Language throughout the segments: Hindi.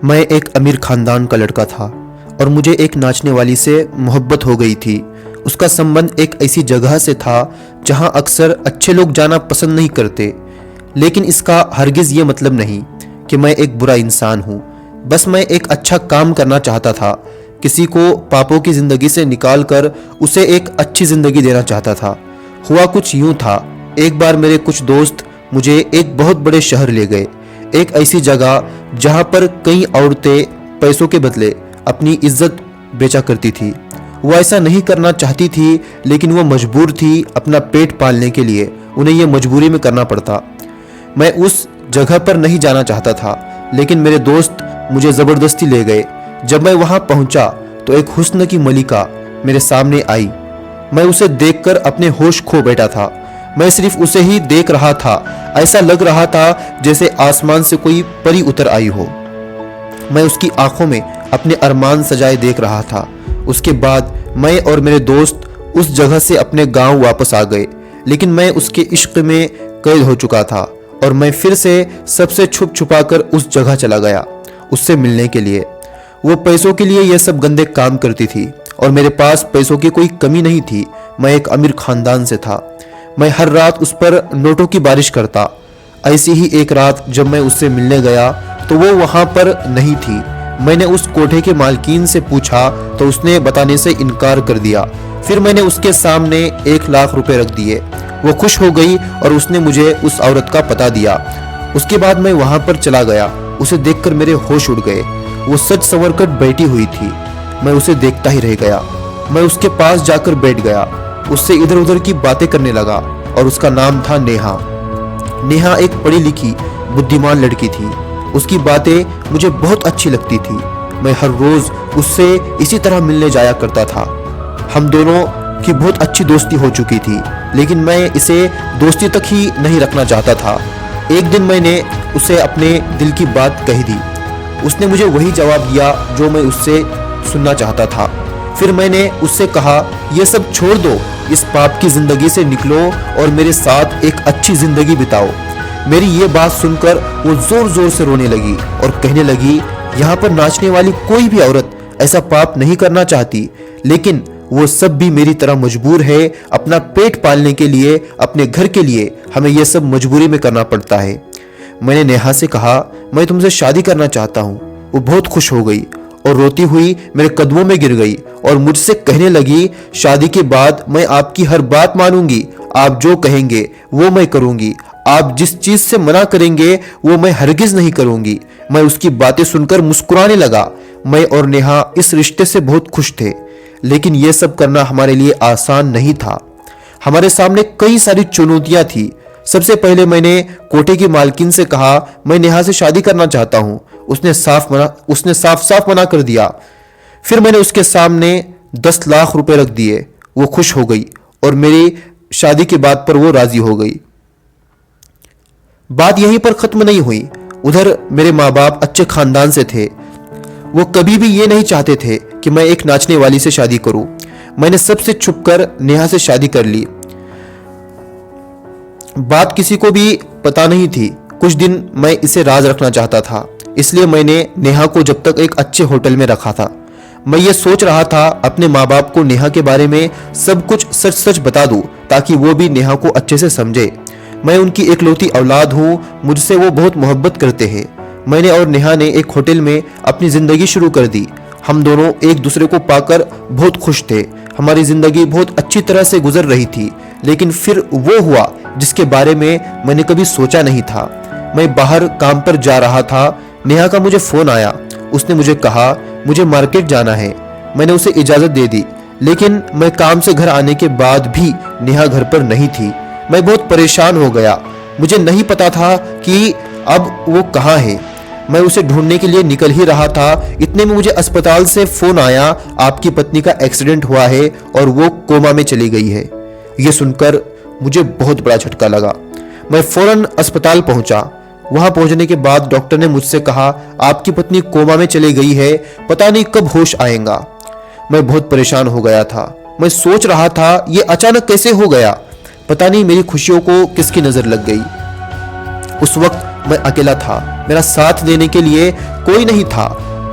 मैं एक अमीर खानदान का लड़का था और मुझे एक नाचने वाली से मोहब्बत हो गई थी। उसका संबंध एक ऐसी जगह से था जहां अक्सर अच्छे लोग जाना पसंद नहीं करते, लेकिन इसका हरगिज़ ये मतलब नहीं कि मैं एक बुरा इंसान हूँ। बस मैं एक अच्छा काम करना चाहता था, किसी को पापों की ज़िंदगी से निकाल कर उसे एक अच्छी ज़िंदगी देना चाहता था। हुआ कुछ यूँ था, एक बार मेरे कुछ दोस्त मुझे एक बहुत बड़े शहर ले गए, एक ऐसी जगह जहाँ पर कई औरतें पैसों के बदले अपनी इज्जत बेचा करती थी। वो ऐसा नहीं करना चाहती थी, लेकिन वो मजबूर थी अपना पेट पालने के लिए, उन्हें यह मजबूरी में करना पड़ता। मैं उस जगह पर नहीं जाना चाहता था, लेकिन मेरे दोस्त मुझे ज़बरदस्ती ले गए। जब मैं वहाँ पहुँचा तो एक हुस्न की मलिका मेरे सामने आई। मैं उसे देखकर अपने होश खो बैठा था। मैं सिर्फ उसे ही देख रहा था, ऐसा लग रहा था जैसे आसमान से कोई परी उतर आई हो। मैं उसकी आंखों में अपने अरमान सजाए देख रहा था। उसके बाद मैं और मेरे दोस्त उस जगह से अपने गांव वापस आ गए, लेकिन मैं उसके इश्क में कैद हो चुका था और मैं फिर से सबसे छुप छुपा कर उस जगह चला गया उससे मिलने के लिए। वो पैसों के लिए ये सब गंदे काम करती थी और मेरे पास पैसों की कोई कमी नहीं थी। मैं एक अमीर खानदान से था। मैं हर रात उस पर नोटों की बारिश करता। ऐसी ही एक रात जब मैं उससे मिलने गया तो वो वहाँ पर नहीं थी। मैंने उस कोठे के मालकीन से पूछा तो उसने बताने से इनकार कर दिया। फिर मैंने उसके सामने 1 लाख रुपए रख दिए। वो खुश हो गई और उसने मुझे उस औरत का पता दिया। उसके बाद मैं वहाँ पर चला गया। उसे देखकर मेरे होश उड़ गए। वो सज संवर कर बैठी हुई थी। मैं उसे देखता ही रह गया। मैं उसके पास जाकर बैठ गया, उससे इधर उधर की बातें करने लगा और उसका नाम था नेहा। नेहा एक पढ़ी लिखी बुद्धिमान लड़की थी। उसकी बातें मुझे बहुत अच्छी लगती थी। मैं हर रोज उससे इसी तरह मिलने जाया करता था। हम दोनों की बहुत अच्छी दोस्ती हो चुकी थी, लेकिन मैं इसे दोस्ती तक ही नहीं रखना चाहता था। एक दिन मैंने उसे अपने दिल की बात कह दी। उसने मुझे वही जवाब दिया जो मैं उससे सुनना चाहता था। फिर मैंने उससे कहा, यह सब छोड़ दो, इस पाप की जिंदगी से निकलो और मेरे साथ एक अच्छी जिंदगी बिताओ। मेरी ये बात सुनकर वो जोर जोर से रोने लगी और कहने लगी, यहाँ पर नाचने वाली कोई भी औरत ऐसा पाप नहीं करना चाहती, लेकिन वो सब भी मेरी तरह मजबूर है। अपना पेट पालने के लिए, अपने घर के लिए हमें यह सब मजबूरी में करना पड़ता है। मैंने नेहा से कहा, मैं तुमसे शादी करना चाहता हूँ। वो बहुत खुश हो गई और रोती हुई मेरे कदमों में गिर गई और मुझसे कहने लगी, शादी के बाद मैं आपकी हर बात मानूंगी। आप जो कहेंगे वो मैं करूंगी। आप जिस चीज से मना करेंगे वो मैं हरगिज नहीं करूंगी। मैं उसकी बातें सुनकर मुस्कुराने लगा। मैं और नेहा इस रिश्ते से बहुत खुश थे, लेकिन यह सब करना हमारे लिए आसान नहीं था। हमारे सामने कई सारी चुनौतियां थी। सबसे पहले मैंने कोठे की मालकिन से कहा, मैं नेहा से शादी करना चाहता हूं। उसने साफ साफ मना कर दिया। फिर मैंने उसके सामने 10 लाख रुपए रख दिए। वो खुश हो गई और मेरी शादी की बात पर वो राजी हो गई। बात यहीं पर खत्म नहीं हुई। उधर मेरे माँ बाप अच्छे खानदान से थे। वो कभी भी ये नहीं चाहते थे कि मैं एक नाचने वाली से शादी करूं। मैंने सबसे छुपकर नेहा से शादी कर ली। बात किसी को भी पता नहीं थी। कुछ दिन मैं इसे राज रखना चाहता था, इसलिए मैंने नेहा को जब तक एक अच्छे होटल में रखा था। मैं ये सोच रहा था अपने माँ बाप को नेहा के बारे में सब कुछ सच सच बता दूं, ताकि वो भी नेहा को अच्छे से समझे। मैं उनकी इकलौती औलाद हूँ, मुझसे वो बहुत मोहब्बत करते हैं। मैंने और नेहा ने एक होटल में अपनी ज़िंदगी शुरू कर दी। हम दोनों एक दूसरे को पाकर बहुत खुश थे। हमारी ज़िंदगी बहुत अच्छी तरह से गुजर रही थी, लेकिन फिर वो हुआ जिसके बारे में मैंने कभी सोचा नहीं था। मैं बाहर काम पर जा रहा था। नेहा का मुझे फ़ोन आया। उसने मुझे कहा, मुझे मार्केट जाना है। मैंने उसे इजाज़त दे दी, लेकिन मैं काम से घर आने के बाद भी नेहा घर पर नहीं थी। मैं बहुत परेशान हो गया। मुझे नहीं पता था कि अब वो कहाँ है। मैं उसे ढूंढने के लिए निकल ही रहा था। इतने में मुझे अस्पताल से फ़ोन आया, आपकी पत्नी का एक्सीडेंट हुआ है और वो कोमा में चली गई है। ये सुनकर मुझे बहुत बड़ा झटका लगा। मैं फौरन अस्पताल पहुंचा। वहां पहुंचने के बाद डॉक्टर ने मुझसे कहा, आपकी पत्नी कोमा में चली गई है, पता नहीं कब होश आएगा। मैं बहुत परेशान हो गया था। मैं सोच रहा था ये अचानक कैसे हो गया। पता नहीं मेरी खुशियों को किसकी नजर लग गई। उस वक्त मैं अकेला था, मेरा साथ देने के लिए कोई नहीं था।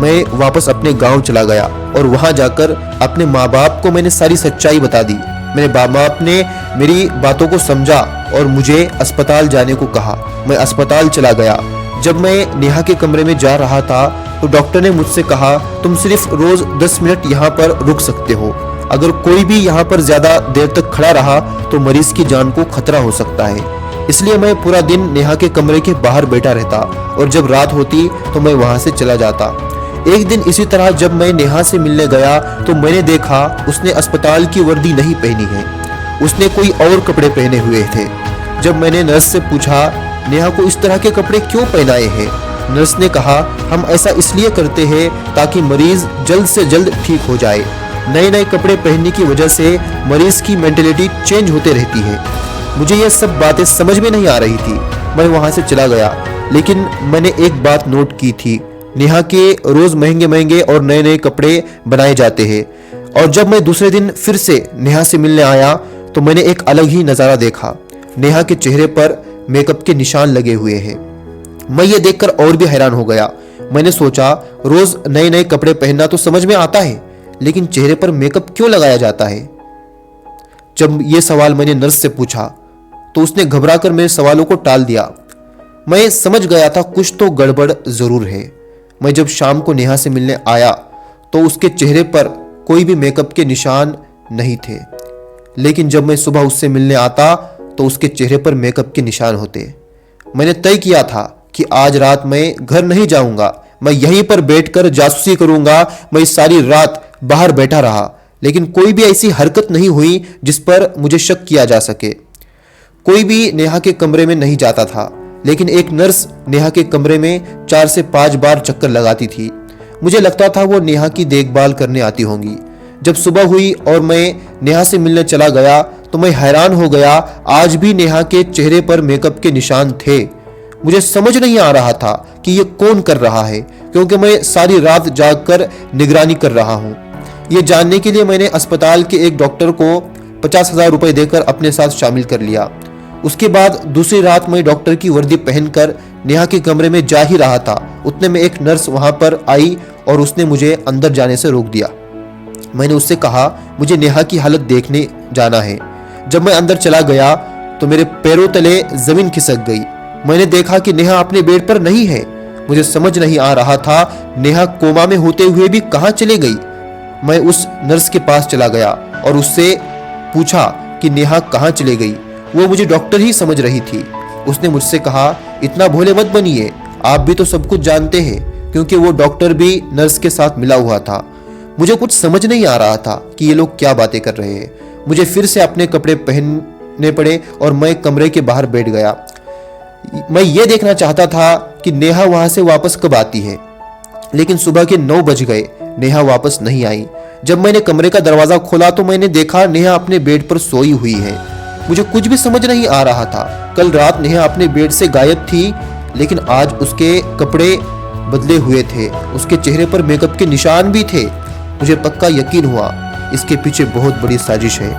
मैं वापस अपने गांव चला गया और वहां जाकर अपने माँ बाप को मैंने सारी सच्चाई बता दी। मेरे माँ बाप ने मेरी बातों को समझा और मुझे अस्पताल जाने को कहा। मैं अस्पताल चला गया। जब मैं नेहा के कमरे में जा रहा था तो डॉक्टर ने मुझसे कहा, तुम सिर्फ रोज 10 मिनट यहाँ पर रुक सकते हो। अगर कोई भी यहाँ पर ज्यादा देर तक खड़ा रहा तो मरीज की जान को खतरा हो सकता है। इसलिए मैं पूरा दिन नेहा के कमरे के बाहर बैठा रहता और जब रात होती तो मैं वहां से चला जाता। एक दिन इसी तरह जब मैं नेहा से मिलने गया तो मैंने देखा उसने अस्पताल की वर्दी नहीं पहनी है, उसने कोई और कपड़े पहने हुए थे। जब मैंने नर्स से पूछा नेहा को इस तरह के कपड़े क्यों पहनाए हैं, नर्स ने कहा, हम ऐसा इसलिए करते हैं ताकि मरीज जल्द से जल्द ठीक हो जाए। नए नए कपड़े पहनने की वजह से मरीज की मेंटेलिटी चेंज होते रहती है। मुझे ये सब बातें समझ में नहीं आ रही थी। मैं वहां से चला गया, लेकिन मैंने एक बात नोट की थी, नेहा के रोज महंगे महंगे और नए नए कपड़े बनाए जाते हैं। और जब मैं दूसरे दिन फिर से नेहा से मिलने आया तो मैंने एक अलग ही नज़ारा देखा। नेहा के चेहरे पर मेकअप के निशान लगे हुए हैं। मैं ये देखकर और भी हैरान हो गया। मैंने सोचा, रोज नए नए कपड़े पहनना तो समझ में आता है, लेकिन चेहरे पर मेकअप क्यों लगाया जाता है? जब ये सवाल मैंने नर्स से पूछा तो उसने घबराकर मेरे सवालों को टाल दिया। मैं समझ गया था कुछ तो गड़बड़ जरूर है। मैं जब शाम को नेहा से मिलने आया तो उसके चेहरे पर कोई भी मेकअप के निशान नहीं थे, लेकिन जब मैं सुबह उससे मिलने आता तो उसके चेहरे पर मेकअप के निशान होते। मैंने तय किया था कि आज रात मैं घर नहीं जाऊंगा, मैं यहीं पर बैठकर जासूसी करूंगा। मैं सारी रात बाहर बैठा रहा, लेकिन कोई भी ऐसी हरकत नहीं हुई जिस पर मुझे शक किया जा सके। कोई भी नेहा के कमरे में नहीं जाता था, लेकिन एक नर्स नेहा के कमरे में 4 से 5 बार चक्कर लगाती थी। मुझे लगता था वो नेहा की देखभाल करने आती होंगी। जब सुबह हुई और मैं नेहा से मिलने चला गया तो मैं हैरान हो गया। आज भी नेहा के चेहरे पर मेकअप के निशान थे। मुझे समझ नहीं आ रहा था कि ये कौन कर रहा है, क्योंकि मैं सारी रात जागकर निगरानी कर रहा हूँ। ये जानने के लिए मैंने अस्पताल के एक डॉक्टर को 50,000 रुपए देकर अपने साथ शामिल कर लिया। उसके बाद दूसरी रात मैं डॉक्टर की वर्दी पहनकर नेहा के कमरे में जा ही रहा था, उतने में एक नर्स वहां पर आई और उसने मुझे अंदर जाने से रोक दिया। मैंने उससे कहा, मुझे नेहा की हालत देखने जाना है। जब मैं अंदर चला गया तो मेरे पैरों तले जमीन खिसक गई। मैंने देखा कि नेहा अपने बेड पर नहीं है। मुझे समझ नहीं आ रहा था नेहा कोमा में होते हुए भी कहां चली गई। मैं उस नर्स के पास चला गया और उससे पूछा कि नेहा कहां चली गई। वो मुझे डॉक्टर ही समझ रही थी। उसने मुझसे कहा, इतना भोले मत बनिए, आप भी तो सब कुछ जानते हैं, क्योंकि वो डॉक्टर भी नर्स के साथ मिला हुआ था। मुझे कुछ समझ नहीं आ रहा था कि ये लोग क्या बातें कर रहे हैं। मुझे फिर से अपने कपड़े पहनने पड़े और मैं कमरे के बाहर बैठ गया। मैं ये देखना चाहता था कि नेहा वहां से वापस कब आती है, लेकिन सुबह के 9 बज गए, नेहा वापस नहीं आई। जब मैंने कमरे का दरवाजा खोला तो मैंने देखा नेहा अपने बेड पर सोई हुई है। मुझे कुछ भी समझ नहीं आ रहा था। कल रात नेहा अपने बेड से गायब थी, लेकिन आज उसके कपड़े बदले हुए थे, उसके चेहरे पर मेकअप के निशान भी थे। मुझे पक्का यकीन हुआ इसके पीछे बहुत बड़ी साजिश है।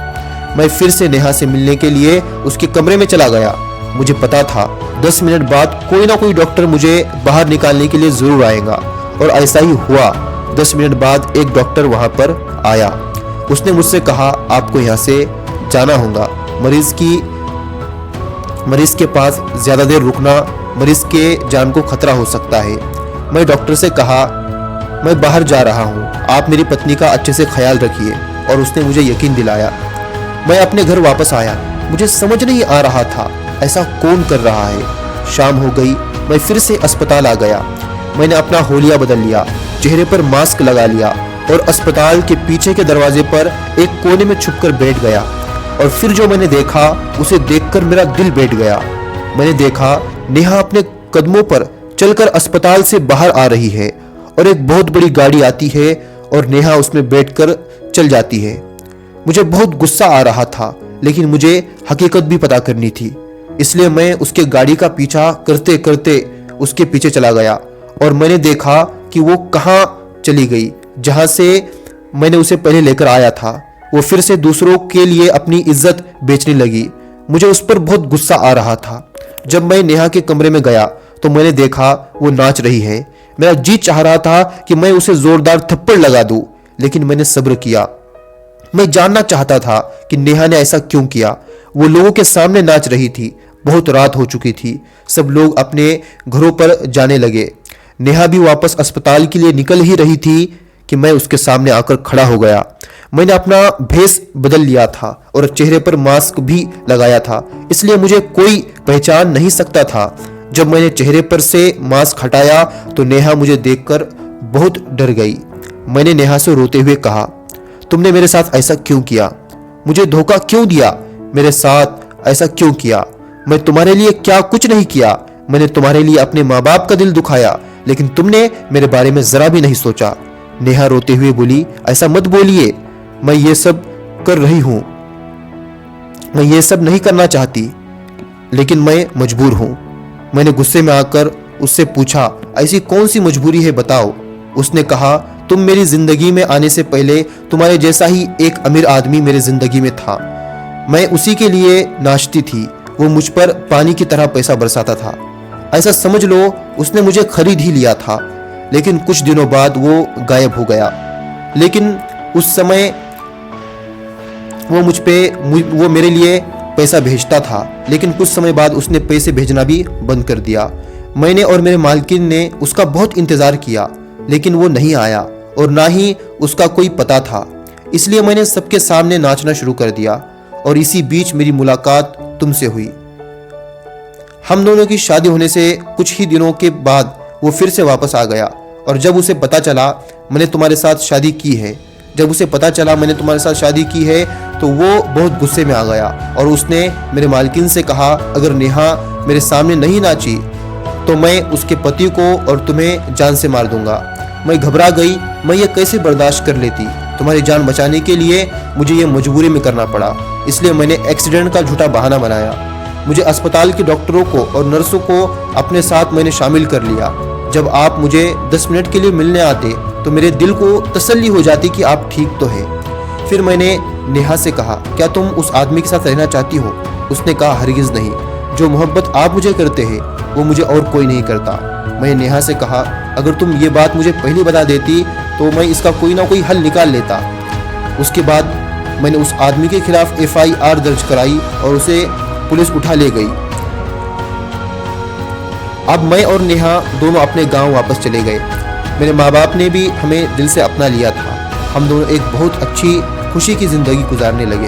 मैं फिर से नेहा से मिलने के लिए उसके कमरे में चला गया। मुझे पता था 10 मिनट बाद कोई ना कोई डॉक्टर मुझे बाहर निकालने के लिए जरूर आएगा, और ऐसा ही हुआ। 10 मिनट बाद एक डॉक्टर वहां पर आया। उसने मुझसे कहा, आपको यहाँ से जाना होगा। मरीज के पास ज्यादा देर रुकना मरीज के जान को खतरा हो सकता है। मैं डॉक्टर से कहा, मैं बाहर जा रहा हूँ, आप मेरी पत्नी का अच्छे से ख्याल रखिए, और उसने मुझे यकीन दिलाया। मैं अपने घर वापस आया। मुझे समझ नहीं आ रहा था ऐसा कौन कर रहा है। शाम हो गई, मैं फिर से अस्पताल आ गया। मैंने अपना होलिया बदल लिया, चेहरे पर मास्क लगा लिया और अस्पताल के पीछे के दरवाजे पर एक कोने में छुपकर बैठ गया। और फिर जो मैंने देखा उसे देखकर मेरा दिल बैठ गया। मैंने देखा नेहा अपने कदमों पर चलकर अस्पताल से बाहर आ रही है और एक बहुत बड़ी गाड़ी आती है और नेहा उसमें बैठकर चल जाती है। मुझे बहुत गुस्सा आ रहा था, लेकिन मुझे हकीकत भी पता करनी थी, इसलिए मैं उसके गाड़ी का पीछा करते करते उसके पीछे चला गया। और मैंने देखा कि वो कहाँ चली गई, जहां से मैंने उसे पहले लेकर आया था। वो फिर से दूसरों के लिए अपनी इज्जत बेचने लगी। मुझे उस पर बहुत गुस्सा आ रहा था। जब मैं नेहा के कमरे में गया तो मैंने देखा वो नाच रही है। मेरा जी चाह रहा था कि मैं उसे जोरदार थप्पड़ लगा दूं, लेकिन मैंने सब्र किया। मैं जानना चाहता था कि नेहा ने ऐसा क्यों किया। वो लोगों के सामने नाच रही थी। बहुत रात हो चुकी थी। सब लोग अपने घरों पर जाने लगे। नेहा भी वापस अस्पताल के लिए निकल ही रही थी कि मैं उसके सामने आकर खड़ा हो गया। मैंने अपना भेष बदल लिया था और चेहरे पर मास्क भी लगाया था, इसलिए मुझे कोई पहचान नहीं सकता था। जब मैंने चेहरे पर से मास्क हटाया तो नेहा मुझे देखकर बहुत डर गई। मैंने नेहा से रोते हुए कहा, तुमने मेरे साथ ऐसा क्यों किया? मुझे धोखा क्यों दिया? मेरे साथ ऐसा क्यों किया? मैं तुम्हारे लिए क्या कुछ नहीं किया। मैंने तुम्हारे लिए अपने माँ बाप का दिल दुखाया, लेकिन तुमने मेरे बारे में जरा भी नहीं सोचा। नेहा रोते हुए बोली, ऐसा मत बोलिए, मैं ये सब कर रही हूं। मैं ये सब नहीं करना चाहती, लेकिन मैं मजबूर हूं। मैंने गुस्से में आकर उससे पूछा, ऐसी कौन सी मजबूरी है बताओ? उसने कहा, तुम मेरी जिंदगी में आने से पहले तुम्हारे जैसा ही एक अमीर आदमी मेरी जिंदगी में था। मैं उसी के लिए नाचती थी। वो मुझ पर पानी की तरह पैसा बरसाता था। ऐसा समझ लो उसने मुझे खरीद ही लिया था, लेकिन कुछ दिनों बाद वो गायब हो गया। लेकिन उस समय वो मेरे लिए पैसा भेजता था, लेकिन कुछ समय बाद उसने पैसे भेजना भी बंद कर दिया। मैंने और मेरे मालकिन ने उसका बहुत इंतज़ार किया, लेकिन वो नहीं आया और ना ही उसका कोई पता था। इसलिए मैंने सबके सामने नाचना शुरू कर दिया और इसी बीच मेरी मुलाकात तुमसे हुई। हम दोनों की शादी होने से कुछ ही दिनों के बाद वो फिर से वापस आ गया और जब उसे पता चला मैंने तुम्हारे साथ शादी की है तो वो बहुत गुस्से में आ गया और उसने मेरे मालकिन से कहा, अगर नेहा मेरे सामने नहीं नाची तो मैं उसके पति को और तुम्हें जान से मार दूंगा। मैं घबरा गई। मैं ये कैसे बर्दाश्त कर लेती? तुम्हारी जान बचाने के लिए मुझे ये मजबूरी में करना पड़ा, इसलिए मैंने एक्सीडेंट का झूठा बहाना बनाया। मुझे अस्पताल के डॉक्टरों को और नर्सों को अपने साथ मैंने शामिल कर लिया। जब आप मुझे 10 मिनट के लिए मिलने आते तो मेरे दिल को तसल्ली हो जाती कि आप ठीक तो हैं। फिर मैंने नेहा से कहा, क्या तुम उस आदमी के साथ रहना चाहती हो? उसने कहा, हरगिज़ नहीं। जो मोहब्बत आप मुझे करते हैं वो मुझे और कोई नहीं करता। मैंने नेहा से कहा, अगर तुम ये बात मुझे पहले बता देती तो मैं इसका कोई ना कोई हल निकाल लेता। उसके बाद मैंने उस आदमी के खिलाफ FIR दर्ज कराई और उसे पुलिस उठा ले गई। अब मैं और नेहा दोनों अपने गांव वापस चले गए। मेरे माँ बाप ने भी हमें दिल से अपना लिया था। हम दोनों एक बहुत अच्छी खुशी की ज़िंदगी गुजारने लगे।